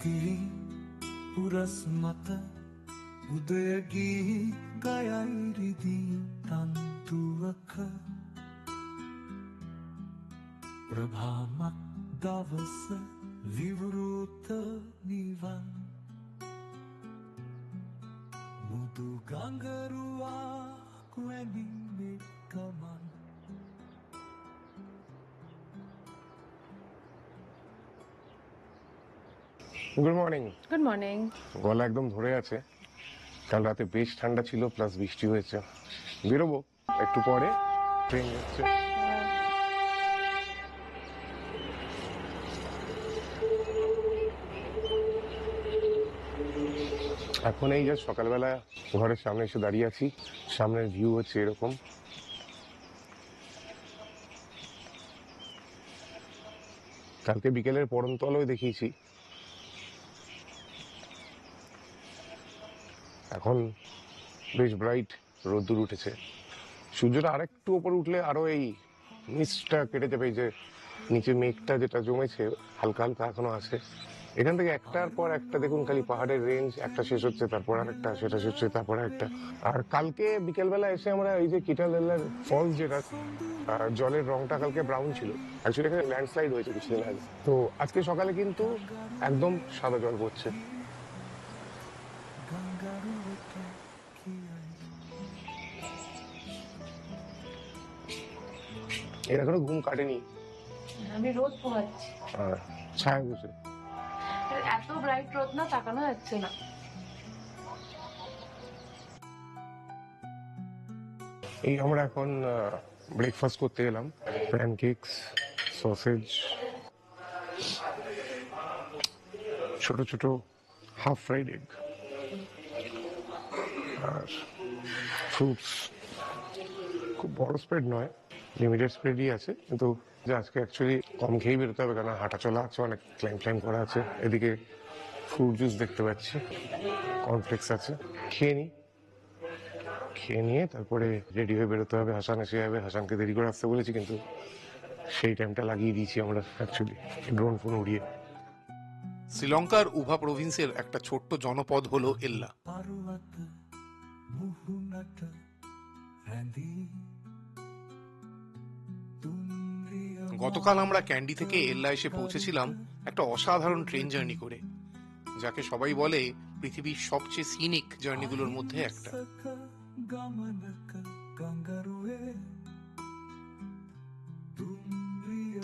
තිරි උරස් මත උදයගී ගයයිරිදී තන්තුවක ප්‍රභාමත් දවස විවෘත නිවන් මුදු ගංගරුවක් වැනින්නේ ගමන් গুড মর্নিং। Good morning. গলা একদম ধরে আছে, কাল রাতে বেশ ঠান্ডা ছিল, প্লাস বৃষ্টি হয়েছে। বেরোবো একটু পরে, ট্রেন যাচ্ছে। এখন এই যে সকালবেলা ঘরের সামনে এসে দাঁড়িয়ে আছি, সামনের ভিউ হচ্ছে এরকম। কালকে বিকেলের পড়ন্ত আলোয় দেখিয়েছি, এখন বেশ ব্রাইট রোদ্দুর উঠেছে। সূর্যটা আরেকটু ওপর উঠলে আরো এই মিস্টটা কেটে যাবে, এই যে নিচে মেঘটা যেটা জমেছে হালকা হালকা এখনো আছে। এখান থেকে একটার পর একটা দেখুন খালি পাহাড়ের রেঞ্জ, একটা শেষ হচ্ছে তারপর আরেকটা, সেটা শেষ হচ্ছে তারপর একটা। আর কালকে বিকেলবেলা এসে আমরা এই যে কিটালেলার ফলস, যেটা জলের রংটা কালকে ব্রাউন ছিল, অ্যাকচুয়ালি এখানে ল্যান্ডস্লাইড হয়েছে কিছুদিন আগে। তো আজকে সকালে কিন্তু একদম সাদা জল পড়ছে। এর এখনো ঘুম কাটেনি, আমি রোদ পোহাচ্ছি। ছায়া বসে এত ব্রাইট রোদ না, তাকানো যাচ্ছে না। এই আমরা এখন ব্রেকফাস্ট করতে এলাম, প্যানকেকস, সসেজ, ছোট ছোট হাফ ফ্রাইড এগ আর ফ্রুটস। খুব বড় স্প্রেড নয়, লিমিটেড স্প্রেডই আছে, কিন্তু যে আজকে অ্যাকচুয়ালি কম খেয়েই বেরোতে হবে, কারণ হাঁটা চলা আছে, অনেক ক্লাইম করা আছে। এদিকে ফ্রুট জুস দেখতে পাচ্ছি, কর্নফ্লেক্স আছে। খেয়ে নিয়ে তারপরে রেডি হয়ে বেরোতে হবে। হাসান এসে যাবে, হাসানকে দেরি করে আসতে বলেছি, কিন্তু সেই টাইমটা লাগিয়ে দিয়েছি আমরা অ্যাকচুয়ালি ড্রোন ফোন উড়িয়ে। শ্রীলঙ্কার উভা প্রভিন্সের একটা ছোট্ট জনপদ হলো এল্লা। গতকাল আমরা ক্যান্ডি থেকে এল্লা এসে পৌঁছেছিলাম একটা অসাধারণ ট্রেন জার্নি করে, যাকে সবাই বলে পৃথিবীর সবচেয়ে সিনিক জার্নিগুলোর মধ্যে একটা।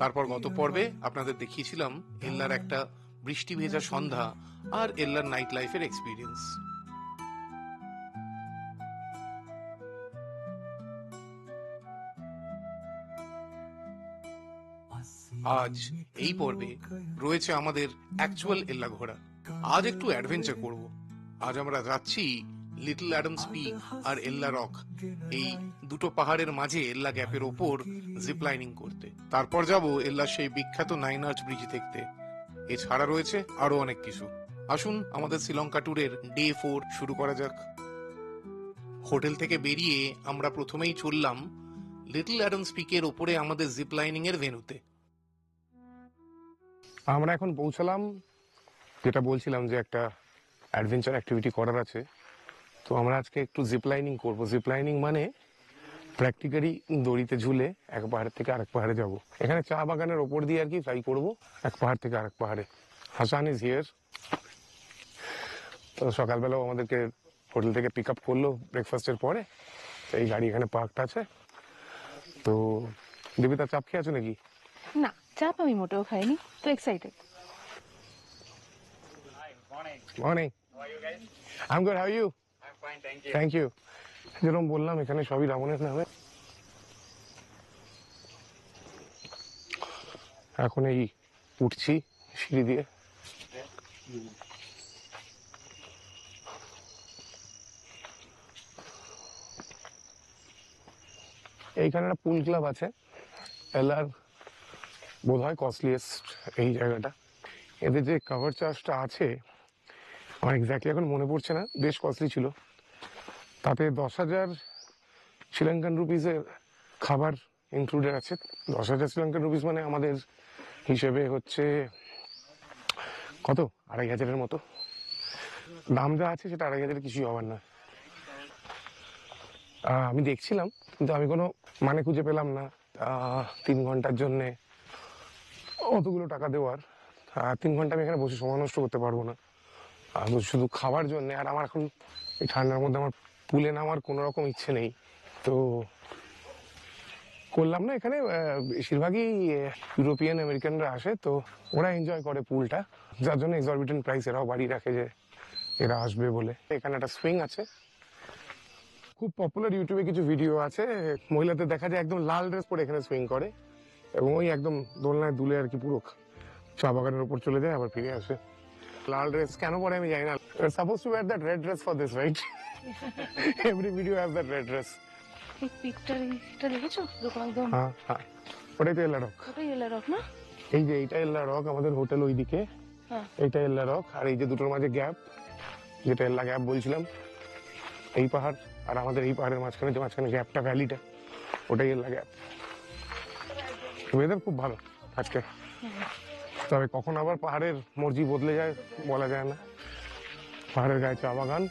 তারপর গত পর্বে আপনাদের দেখিয়েছিলাম এল্লার একটা বৃষ্টি ভেজা সন্ধ্যা আর এল্লার নাইট লাইফের এক্সপিরিয়েন্স। আজ এই পর্বে রয়েছে আমাদের অ্যাকচুয়াল এল্লা ঘোরা। আজ একটু অ্যাডভেঞ্চার করব। আজ আমরা যাচ্ছি লিটল অ্যাডামস পিক আর এল্লা রক, এই দুটো পাহাড়ের মাঝে এল্লা গ্যাপের ওপর জিপ লাইনিং করতে। তারপর যাব এল্লার সেই বিখ্যাত 9 আর্চ ব্রিজ দেখতে। এছাড়া রয়েছে আরো অনেক কিছু। আসুন আমাদের শ্রীলঙ্কা ট্যুরের ডে 4 শুরু করা যাক। হোটেল থেকে বেরিয়ে আমরা প্রথমেই চললাম লিটল অ্যাডামস পিকের ওপরে আমাদের জিপ লাইনিং এর ভেন্যুতে। আমরা এখন পৌঁছালাম, যেটা বলছিলাম যে একটা অ্যাডভেঞ্চার অ্যাক্টিভিটি করার আছে। তো আমরা আজকে একটু জিপ লাইনিং করবো। জিপ লাইনিং মানে প্র্যাকটিক্যালি দড়িতে ঝুলে এক পাহাড় থেকে আরেক পাহাড়ে যাব। এখানে চা বাগানের ওপর দিয়ে আর কি ফ্লাই করবো এক পাহাড় থেকে আরেক পাহাড়ে। Hasan is here. তো সকালবেলাও আমাদেরকে হোটেল থেকে পিক আপ করলো ব্রেকফাস্টের পরে। এই গাড়ি এখানে পার্কড আছে। তো দেবিতা, চাপ খেয়ে আছো নাকি? না, চাপ আমি মোটেও খাইনি, তো excited. Morning. I'm good, how are you? I'm fine, thank you. Thank you. যেরকম বললাম এখানে সবই রাবণের নামে। এখন এই উঠছি সিঁড়ি দিয়ে। এইখানে একটা পুল ক্লাব আছে, এলার বোধ হয় কস্টলিয়েস্ট এই জায়গাটা। এদের যে কভার চার্জটা আছে আমার এক্স্যাক্টলি এখন মনে পড়ছে না, বেশ কস্টলি ছিল। তাতে 10,000 শ্রীলঙ্কান রুপিসের খাবার ইনক্লুডেড আছে। 10,000 শ্রীলঙ্কান রুপিস মানে আমাদের হিসেবে হচ্ছে কত 2,500-এর মতো। দাম যা আছে সেটা 2,500-এর কিছুই হবার না। আমি দেখছিলাম কিন্তু আমি কোনো মানে খুঁজে পেলাম না 3 ঘন্টার জন্যে অতগুলো টাকা দেওয়ার। 3 ঘন্টা আমি এখানে বসে সময় নষ্ট করতে পারবো না শুধু খাবার জন্য। আর আমার এখন এই ঠান্ডার মধ্যে আমার পুলে নামার কোনো রকম ইচ্ছে নেই, তো করলাম না। এখানে বেশিরভাগই ইউরোপিয়ান আমেরিকানরা আসে, তো ওরা এনজয় করে পুলটা, যার জন্য এক্সরবিটেন্ট প্রাইস এরাও বাড়িয়ে রাখে যে এরা আসবে বলে। এখানে একটা সুইং আছে, খুব পপুলার, ইউটিউবে কিছু ভিডিও আছে, মহিলাদের দেখা যায় একদম লাল ড্রেস পরে এখানে সুইং করে এবং ওই একদম দোলনায় দুলে আর কি পুরো চা বাগানের উপর চলে যায় আবার ফিরে আসে। লাল ড্রেস কেন পরে আমি জানি না। Suppose two wire that red dress for this, right? Every video have that red dress. এই পিকটা দেখেছো যখন একদম? হ্যাঁ হ্যাঁ, ওটাই তো এল্লা রক। ওটাই এলা রক না? এই যে এইটা এল্লা রক, আমাদের হোটেল ওইদিকে, হ্যাঁ। এইটা এল্লা রক। আর এই যে দুটোর মাঝে গ্যাপ, যেটা এল্লা গ্যাপ বলছিলাম, এই পাহাড় আর আমাদের এই পাহাড়ের মাঝখানে যে মাঝখানে গ্যাপটা, ভ্যালিটা, ওটাই এল্লা গ্যাপ। ওয়েদার খুব ভালো আজকে, তবে কখন আবার পাহাড়ের মর্জি বদলে যায় বলা যায় না। পাহাড়ের গায়ে চা বাগান,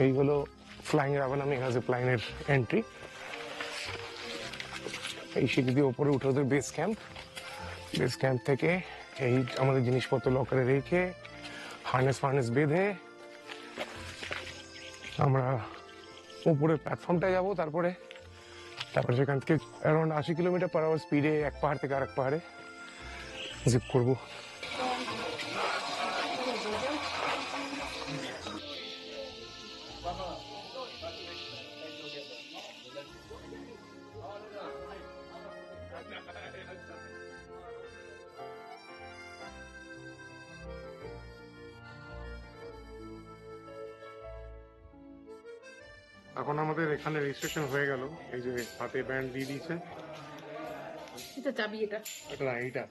এই হলো ফ্লাইং রাভানা মেঘা জিপলাইনের এন্ট্রি। এই সিঁড়ি দিয়ে ওপরে উঠে ওদের বেস ক্যাম্প থেকে এই আমাদের জিনিসপত্র লকারে রেখে হার্নেস বেঁধে আমরা উপরে প্ল্যাটফর্মটায় যাবো। তারপরে সেখান থেকে অ্যারাউন্ড 80 কিলোমিটার/আওয়ার স্পিডে এক পাহাড় থেকে আরেক পাহাড়ে জিপ করবো। এখন আমাদের এখানে রেজিস্ট্রেশন হয়ে গেল। এই যে হাতে ব্যান্ড দিয়ে দিয়েছে, এটা চাবি, এটা এইটা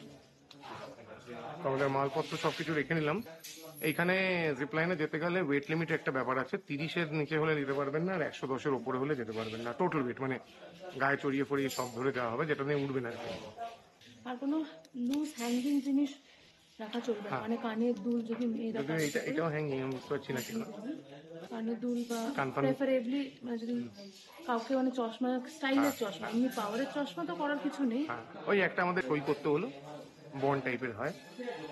আমাদের মালপত্র সবকিছু রেখে নিলাম। এইখানে জিপলাইনে যেতে গেলে ওয়েট লিমিট একটা ব্যাপার আছে, 30-এর নিচে হলে যেতে পারবেন না, আর 110-এর উপরে হলে যেতে পারবেন না। টোটাল ওয়েট মানে গায়ে চড়িয়ে ফড়িয়ে সব ধরে দেওয়া হবে, যেটা নিয়ে উঠবে না। আর কোনো লুজ হ্যাঙ্গিং জিনিস রাখা চলবে না, মানে কানের দুল যদি মেয়েরা এটাও হ্যাঙ্গিং, আমি বুঝতে পারছি না কেন। কানের দুল বা কানপান। প্রেফারেবলি মানে যদি কাউকে মানে চশমা, স্টাইলের চশমা, এমনি পাওয়ারের চশমা তো করার কিছু নেই। ওই একটা আমাদের সই করতে হলো, বন্ড টাইপের হয়,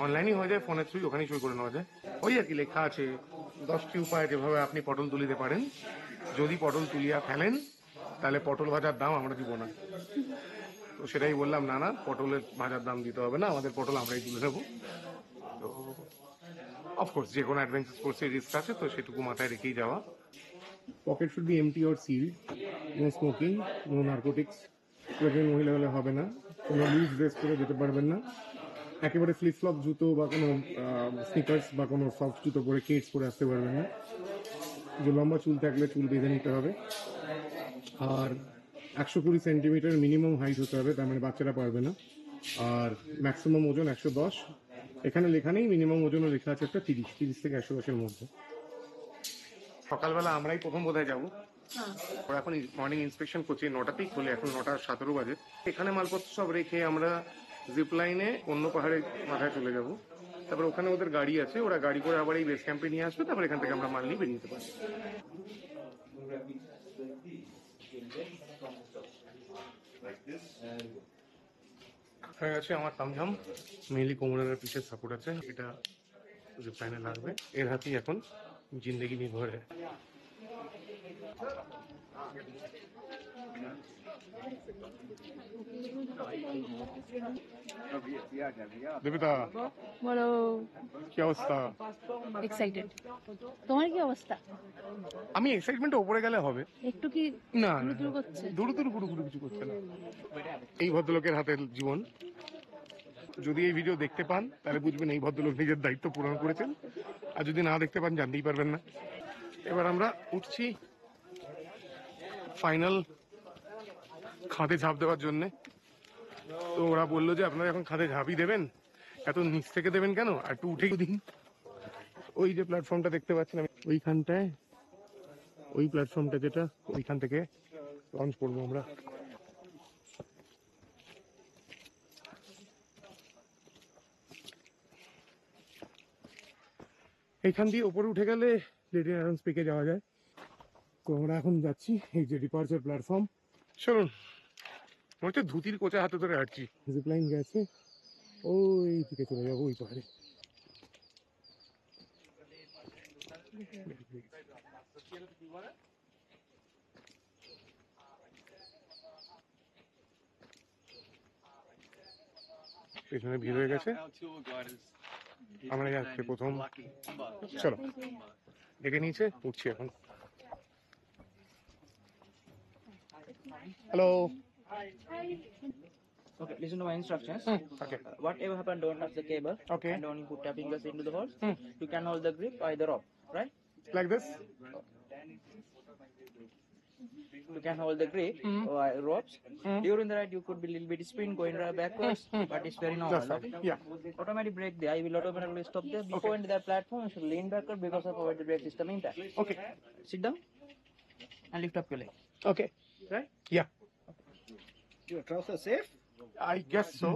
অনলাইনই হয়ে যায়, ফোনের থ্রু ওখানেই সই করে নেওয়া যায়। ওই আর কি লেখা আছে 10টি উপায় যেভাবে আপনি পটল তুলিতে পারেন, যদি পটল তুলিয়া ফেলেন তাহলে পটল ভাজার দাম আমরা দিব না। তো সেটাই বললাম, না পটলের ভাজার দাম দিতে হবে না, আমাদের পটল আমরাই তুলে নেবো। তো অফকোর্স যে কোনো অ্যাডভেঞ্চার স্পোর্টসের রিস্ক আছে, তো সেটুকু মাথায় রেখেই যাওয়া। Pocket should be empty or sealed, no smoking, no narcotics, pregnant মহিলা হলে হবে না, কোনো লুজ ড্রেস পরে যেতে পারবেন না, একেবারে ফ্লিপ ফ্লপ জুতো বা কোনো স্নিকার্স বা কোনো সফট জুতো পরে কেটস পরে আসতে পারবেন না। যে লম্বা চুল থাকলে চুল বেঁধে নিতে হবে। আর 120 সেন্টিমিটার মিনিমাম হাইট হতে হবে, তার মানে বাচ্চারা পারবে না। আর ম্যাক্সিমাম ওজন 110, এখানে লেখা নেই, মিনিমাম ওজনও লেখা আছে একটা 30 থেকে 110-এর মধ্যে। সকালবেলা আমরাই প্রথম বোধহয় যাবো। ওরা এখন মর্নিং ইন্সপেকশন করছে, 9টাতেই খোলে, এখন 9:17 বাজে। এখানে মালপত্র সব রেখে আমরা জিপ লাইনে অন্য পাহাড়ের মাথায় চলে যাব। তারপর ওখানে ওদের গাড়ি আছে, ওরা গাড়ি করে আবার এই বেস ক্যাম্পে নিয়ে আসবে, তারপর এখান থেকে আমরা মাল নিয়ে বেরিয়ে যেতে পারি। হয়ে গেছে আমার তামঝাম, মেনলি কোমরের পিছের সাপোর্ট আছে, এটা জিপ লাইনে লাগবে। এর হাতেই এখন জিন্দগি নির্ভর। দেবিতা, বলো, কি অবস্থা? এক্সাইটেড। তোমার কি অবস্থা? আমি এক্সাইটমেন্ট উপরে গেলে হবে, একটু কি না দুরু করছে? দুরু গুরু কিছু করছে না। এই ভদ্রলোকের হাতের জীবন, যদি এই ভিডিও দেখতে পান তাহলে বুঝবেন এই ভদ্রলোক নিজের দায়িত্ব পূরণ করেছেন, আর যদি না দেখতে পান জানতেই পারবেন না। এবার আমরা উঠছি ফাইনাল খাদে ঝাঁপ দেওয়ার জন্য। তো ওরা বললো যে আপনারা এখন খাদে ঝাঁপই দেবেন, এত নিচ থেকে দেবেন কেন, আর একটু উঠেই দিন। ওই যে প্ল্যাটফর্মটা দেখতে পাচ্ছেন আমি ওইখানটায়, ওই প্ল্যাটফর্মটা যেটা, ওইখান থেকে লঞ্চ করবো আমরা। এইখান দিয়ে ওপরে উঠে গেলে লিটল অ্যাডামস পিকে যাওয়া যায়। তো আমরা এখন যাচ্ছি এই যে ডিপার্চার প্ল্যাটফর্ম। চলুন, মনে হচ্ছে ধুতির কোচা হাতে ধরে হাঁটছি। জিপলাইন গেছে, ওই দিকে চলে যাবো, ওই পাহাড়ে। পেছনে ভিড় হয়ে গেছে, আমরা যাচ্ছি প্রথম। চলো, দেখে নিয়েছে, উঠছি এখন। Hello. Okay, listen to my instructions. Okay. Whatever happen, don't touch the cable. Okay. And only put your fingers into the holes. You can hold the grip by the rope, right? Like this? You can hold the grip by ropes. During the ride, you could be a little bit spin going right backwards, but it's very normal. That's right. Okay? Yeah. Automatic brake there. I will automatically stop there. Before into that platform, you should lean backward because of our brake system intact. Okay. Sit down and lift up your leg. Okay. Right? Yeah. Your trousers safe? I guess so.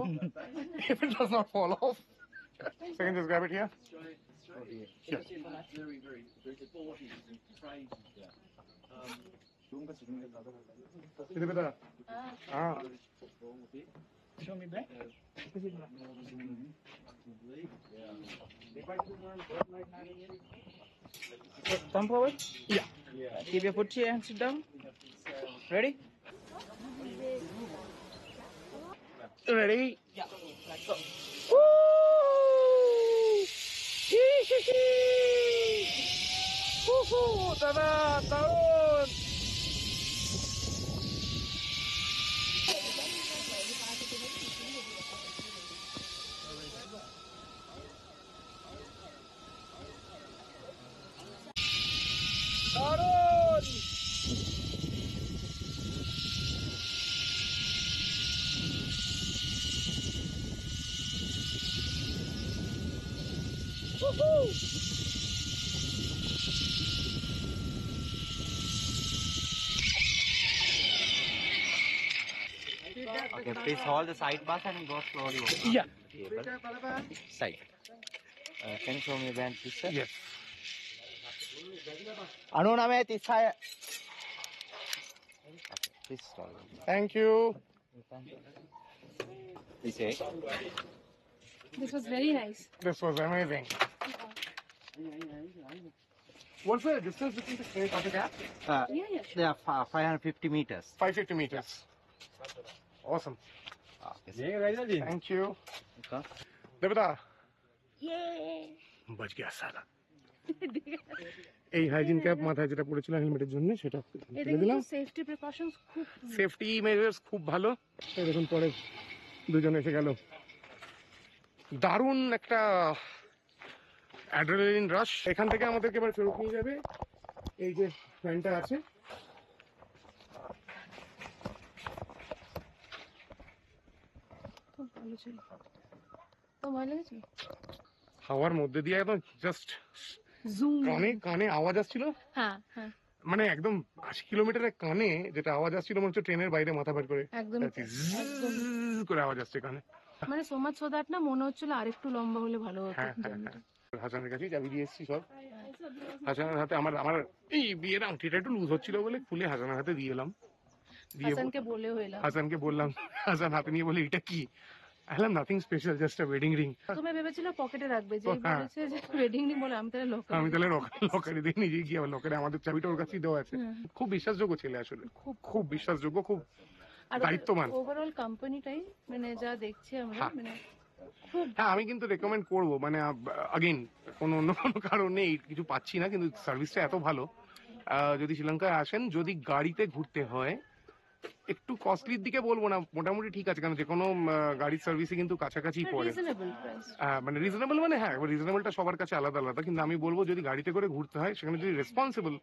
If it does not fall off. So I can just grab it here. Sure. इधर बेटा। हाँ। Show me back. Thumb forward. Yeah. Keep your foot here and sit down. Ready? Ready? Yeah. Go. দাদা দারুণ। Okay, please hold the side pass and go slowly over. Yeah. Side. Can you show me the band, please, sir? Yes. Anuname Tisaya. Please stop. Thank you. Please say. This was very nice. This was amazing. What's the distance between the straight of the gap? Yeah, yeah, sure. They are 550 meters. 550 meters. Awesome. Thank you. Okay. देवता बच गया साला। এই hygiene cap মাথায় যেটা পড়েছিল হেলমেটের জন্য সেটা এটা তুলে দিলাম। কিন্তু সেফটি প্রিকশনস খুব সেফটি মেজার্স খুব ভালো। এই দেখুন পরে দুজন এসে গেল। দারুণ একটা অ্যাড্রেনালিন রাশ। এখান থেকে আমাদেরকে এবার ফেরত নিয়ে যাবে এই যে ফ্যানটা আছে। খুব ভালো ছিল। তো ভালো লেগেছে? হাওয়ার মধ্যে দিয়ে একদম জাস্ট জুম। কানে কানে আওয়াজ আসছিল। হ্যাঁ হ্যাঁ মানে একদম 80 কিলোমিটারের কানে যেটা আওয়াজ আসছিল মনে হচ্ছে ট্রেনের বাইরে মাথা বের করে একদম zzz করে আওয়াজ আসছে কানে। মানে সো মাচ সো দ্যাট না মনে হচ্ছিল আরেকটু লম্বা হলে ভালো হতো। হ্যাঁ হ্যাঁ হ্যাঁ। হাসানের কাছেই চাবি দিয়ে এসেছি সব। হাসানের হাতে আমার আমার এই বিয়ের আংটিটা একটু লুজ হচ্ছিল বলে খুলে হাসানের হাতে দিয়ে এলাম। দিয়ে হাসানকে বলেও এলাম। হাসানকে বললাম, হাসান হাতে নিয়ে বলে এটা কি? আইলাম নাথিং স্পেশাল, জাস্ট আ ওয়েডিং রিং। তুমি ভেবেছিল পকেটে রাখবে, যে হ্যাঁ। বলেছে যে ওয়েডিং রিং বলে আমি তাহলে লকার। আমি তাহলে লকারে দিয়ে নিজে গিয়ে আবার লকারে আমাদের চাবিটা ওর কাছেই দেওয়া আছে। খুব বিশ্বাসযোগ্য ছেলে আসলে, খুব খুব বিশ্বাসযোগ্য, খুব আর দায়িত্ববান। ওভারঅল কোম্পানিটাই মানে যা দেখছি আমরা হ্যাঁ। মানে খুব হ্যাঁ আমি কিন্তু রেকমেন্ড করবো, মানে আগেন কোনো অন্য কোনো কারণে কিছু পাচ্ছি না, কিন্তু সার্ভিসটা এত ভালো। যদি শ্রীলঙ্কায় আসেন, যদি গাড়িতে ঘুরতে হয়, একটু কস্টলির দিকে বলবো না, মোটামুটি ঠিক আছে, কারণ যে কোনো গাড়ির সার্ভিসে কিন্তু কাছাকাছি পড়ে। Reasonable price. মানে রিজনেবল মানে হ্যাঁ, রিজনেবলটা সবার কাছে আলাদা আলাদা, কিন্তু আমি বলবো যদি গাড়িতে করে ঘুরতে হয় সেখানে যদি রেসপন্সিবল,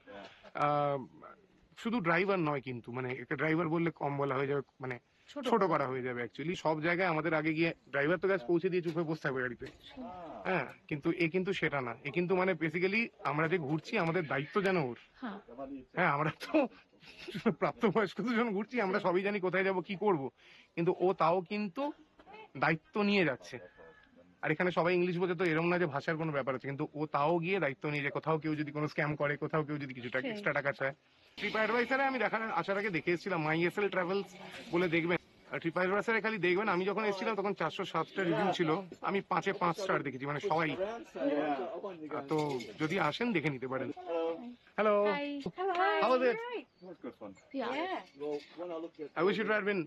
শুধু ড্রাইভার নয় কিন্তু, মানে একটা ড্রাইভার বললে কম বলা হয়ে যাবে, মানে ছোট করা হয়ে যাবে অ্যাকচুয়ালি। সব জায়গায় আমাদের আগে গিয়ে ড্রাইভার তো গ্যাস পৌঁছে দিয়ে চুপ হয়ে বসে থাকবে গাড়িতে, হ্যাঁ, কিন্তু এ কিন্তু সেটা না। এ কিন্তু মানে বেসিক্যালি আমরা যে ঘুরছি আমাদের দায়িত্ব যেন ওর। হ্যাঁ হ্যাঁ, আমরা তো প্রাপ্তবয়স্ক দুজন ঘুরছি, আমরা সবই জানি কোথায় যাব কি করব, কিন্তু ও তাও কিন্তু দায়িত্ব নিয়ে যাচ্ছে। আর এখানে সবাই ইংলিশ বোঝে, তো এরকম না যে ভাষার কোনো ব্যাপার আছে, কিন্তু ও তাও গিয়ে দায়িত্ব নিয়ে যায়। কোথাও কেউ যদি কোনো স্ক্যাম করে, কোথাও কেউ যদি কিছু টাকা সেই। এক্সট্রা টাকা চায়। ট্রিপ অ্যাডভাইসারে আমি আসার আগে দেখে এসেছিলাম, মাই এসএল ট্রাভেলস বলে দেখবেন। ট্রিপ অ্যাডভাইসারে খালি দেখবেন, আমি যখন এসেছিলাম তখন 407টা রিভিউ ছিল, আমি 5-এ 5 স্টার দেখেছি, মানে সবাই। তো যদি আসেন দেখে নিতে পারেন। Hello, Hi. how was it? Yeah. I wish it had been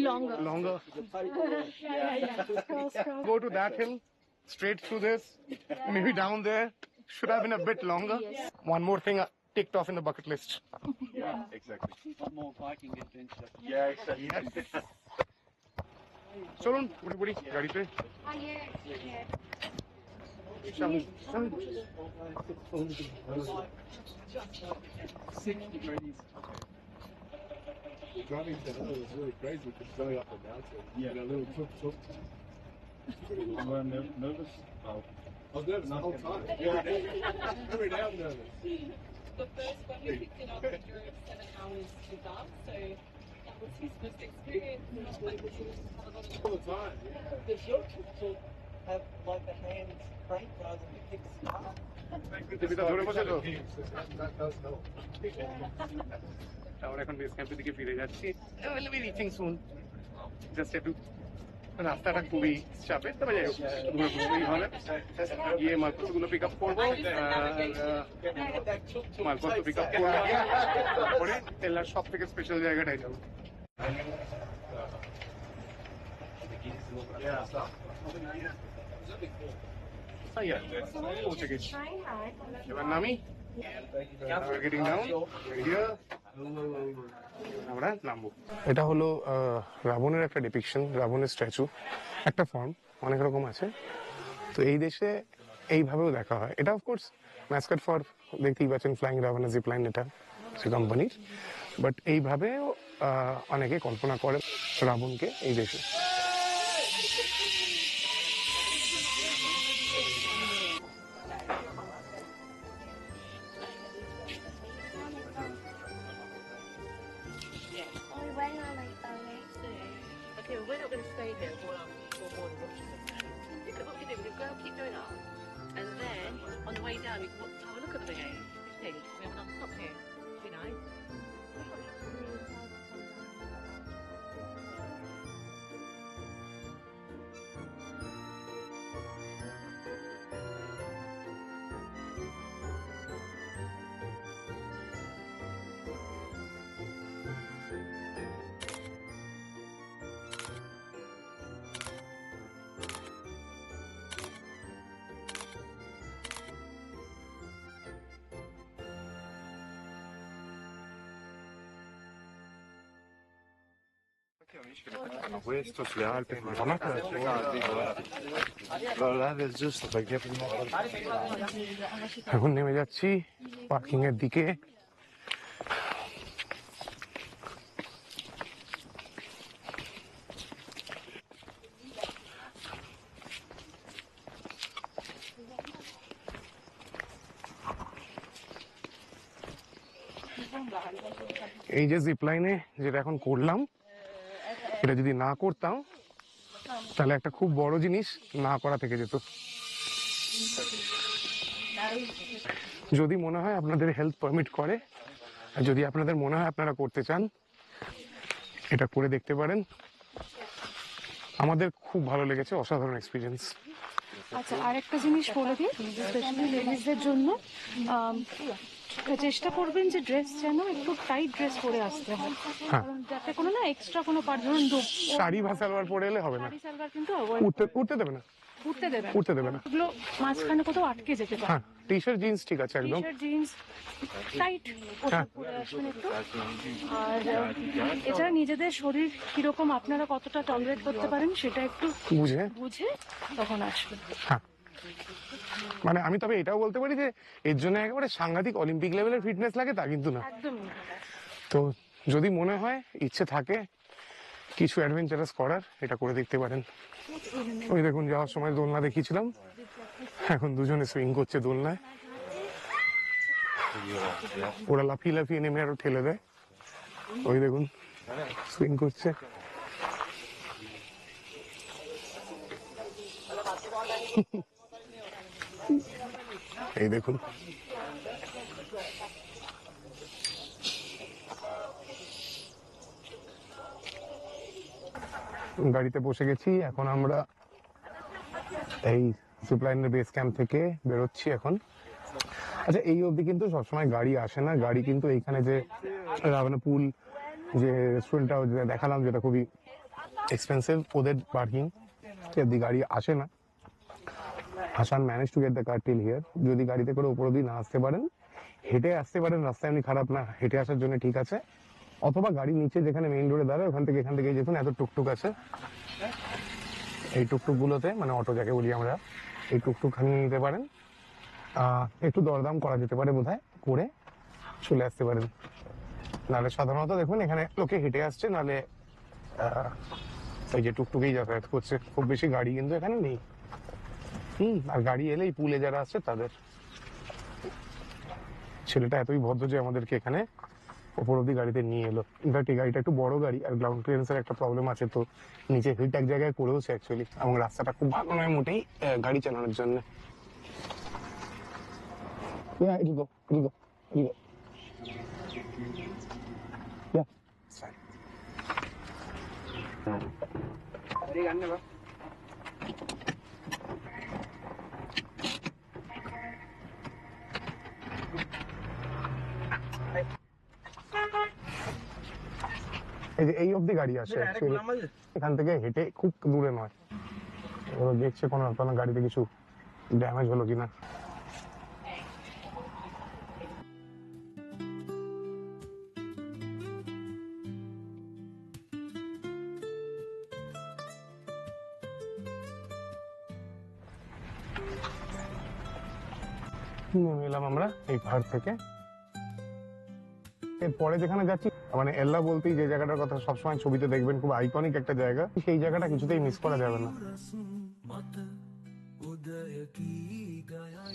Longer. longer. Cross. Go to that hill, straight through this, maybe down there. Should have been a bit longer. Yes. One more thing ticked off in the bucket list. One more biking adventure. চলুন উঠে পড়ি গাড়িতে। সামনে, সামনে। 6 degrees. Driving to Hill is really crazy because going up the mountain, yeah, a little tuk. You were nervous? Oh. I was nervous the whole time. Every day I'm nervous. The first one we picked it up, we drove 7 hours with us, so that was his first experience. All the time, yeah. Does your to have like the hand crank rather than the kick start? টিভিটা ধরে বসেছো? That does help. আমরা এখন base ক্যাম্পের দিকে ফিরে যাচ্ছি। We'll be reaching soon. Just একটু রাস্তাটা খুবই চাপের, তবে যাই হোক ঘুরে ঘুরতেই হবে। গিয়ে মালপত্রগুলো পিক আপ করবো, মালপত্র পিক আপ করবো, তারপরে এলার সব থেকে স্পেশাল জায়গাটায় যাবো। পৌঁছে গেছি, এবার নামি। Getting down here. আমরা নামবো। এটা হলো রাবণের একটা ডিপিকশন, রাবণের স্ট্যাচু, একটা ফর্ম, অনেক রকম আছে। তো এই দেশে এইভাবেও দেখা হয়। এটা অফকোর্স ম্যাসকট ফর, দেখতেই পাচ্ছেন ফ্লাইং রাবণ জিপলাইন, এটা সে কোম্পানির। বাট এইভাবেও অনেকে কল্পনা করে রাবণকে এই দেশে। Okay, well, we're not going to stay here for more than watching them. Look at what we do. We go keep going up, and then on the way down, we can have a look at them again. We have another stop here. Be nice. Questo si alza, ma è giusto perché prima এখন নেমে যাচ্ছি parking এর দিকে। এই যে zip লাইনে যেটা এখন করলাম, এটা যদি না করতাম তাহলে একটা খুব বড় জিনিস না করা থেকে যেত। যদি মনে হয় আপনাদের হেলথ পারমিট করে, আর যদি আপনাদের মনে হয় আপনারা করতে চান, এটা করে দেখতে পারেন। আমাদের খুব ভালো লেগেছে, অসাধারণ এক্সপিরিয়েন্স। আচ্ছা, আরেকটা জিনিস বলে দিই, স্পেশালি লেডিসদের জন্য চেষ্টা করবেন যে ড্রেস যেন একটু টাইট ড্রেস পরে আসতে হয়, হ্যাঁ। কারণ যাতে কোনো না এক্সট্রা কোনো পার, ধরুন শাড়ি বা সালোয়ার পরে এলে হবে না, শাড়ি সালোয়ার কিন্তু avoid উঠতে দেবে না, উঠতে দেবেন, উঠতে দেবে না। ওগুলো মাঝখানে কোথাও আটকে যেতে পারে। হ্যাঁ, টি শার্ট জিন্স ঠিক আছে একদম। টি-শার্ট জিন্স টাইট হ্যাঁ। পরে আসবেন একটু। আর এছাড়া নিজেদের শরীর কিরকম আপনারা কতটা টলারেট করতে পারেন সেটা একটু বুঝে, বুঝে তখন আসবেন। হ্যাঁ, মানে আমি তবে এটাও বলতে পারি যে এর জন্য একেবারে সাংঘাতিক অলিম্পিক লেভেলের ফিটনেস লাগে তা কিন্তু না। একদমই তো যদি মনে হয়, ইচ্ছে থাকে, কিছু অ্যাডভেঞ্চারাস করার এটা করে দেখতে পারেন। ওই দেখুন যাওয়ার সময় দোলনা দেখিয়েছিলাম, এখন দুজনে সুইং করছে দোলনায়। ওরা লাফিয়ে লাফিয়ে নেমে আরো ঠেলে দেয়। ওই দেখুন সুইং করছে। এই দেখুন গাড়িতে বসে গেছি, এখন আমরা এই জিপলাইনের বেস ক্যাম্প থেকে বেরোচ্ছি এখন। আচ্ছা, এই অবধি কিন্তু সবসময় গাড়ি আসে না, গাড়ি কিন্তু এইখানে যে রাভানা পুল যে রেস্টুরেন্টটা দেখালাম যেটা খুবই এক্সপেন্সিভ, ওদের পার্কিং অব্দি গাড়ি আসে না। Hasan manage to get the car till here. যদি গাড়িতে করে উপর অব্দি না আসতে পারেন, হেঁটে আসতে পারেন, রাস্তা এমনি খারাপ না, হেঁটে আসার জন্য ঠিক আছে। অথবা গাড়ি নিচে যেখানে মেইন রোডে দাঁড়ায় ওখান থেকে দেখুন এত টুকটুক আছে, এই টুকটুক গুলোতে মানে অটো যাকে বলি আমরা, এই টুকটুক নিয়ে নিতে পারেন। একটু দরদাম করা যেতে পারে বোধহয়, করে চলে আসতে পারেন। নাহলে সাধারণত দেখুন এখানে লোকে হেঁটে আসছে, নাহলে এই যে টুকটুকেই যাতায়াত করছে, খুব বেশি গাড়ি কিন্তু এখানে নেই। আর গাড়ি এলেই পুলে যারা আসছে তাদের। ছেলেটা এতই ভদ্র যে আমাদেরকে এখানে ওপর অব্দি গাড়িতে নিয়ে এলো। ইনফ্যাক্ট এই গাড়িটা একটু বড় গাড়ি, আর গ্রাউন্ড ক্লিয়ারেন্সের একটা প্রবলেম আছে, তো নিচে হিট এক জায়গায় করেওছে অ্যাকচুয়ালি, এবং রাস্তাটা খুব ভালো নয় মোটেই গাড়ি চালানোর জন্য। Yeah, it'll go. It'll go. It'll go. Yeah, it's fine. এই অবধি গাড়ি আসে actually। এখান থেকে হেঁটে খুব দূরে নয়। এবার দেখছে কোনো গাড়িতে কিছু ড্যামেজ হলো কিনা। নেমে এলাম আমরা এই পাহাড় থেকে। এরপরে যেখানে যাচ্ছি মানে এল্লা বলতেই যে জায়গাটার কথা সবসময় ছবিতে দেখবেন, খুব আইকনিক একটা জায়গা, সেই জায়গাটা কিছুতেই মিস করা যাবে না। मत उदय की गया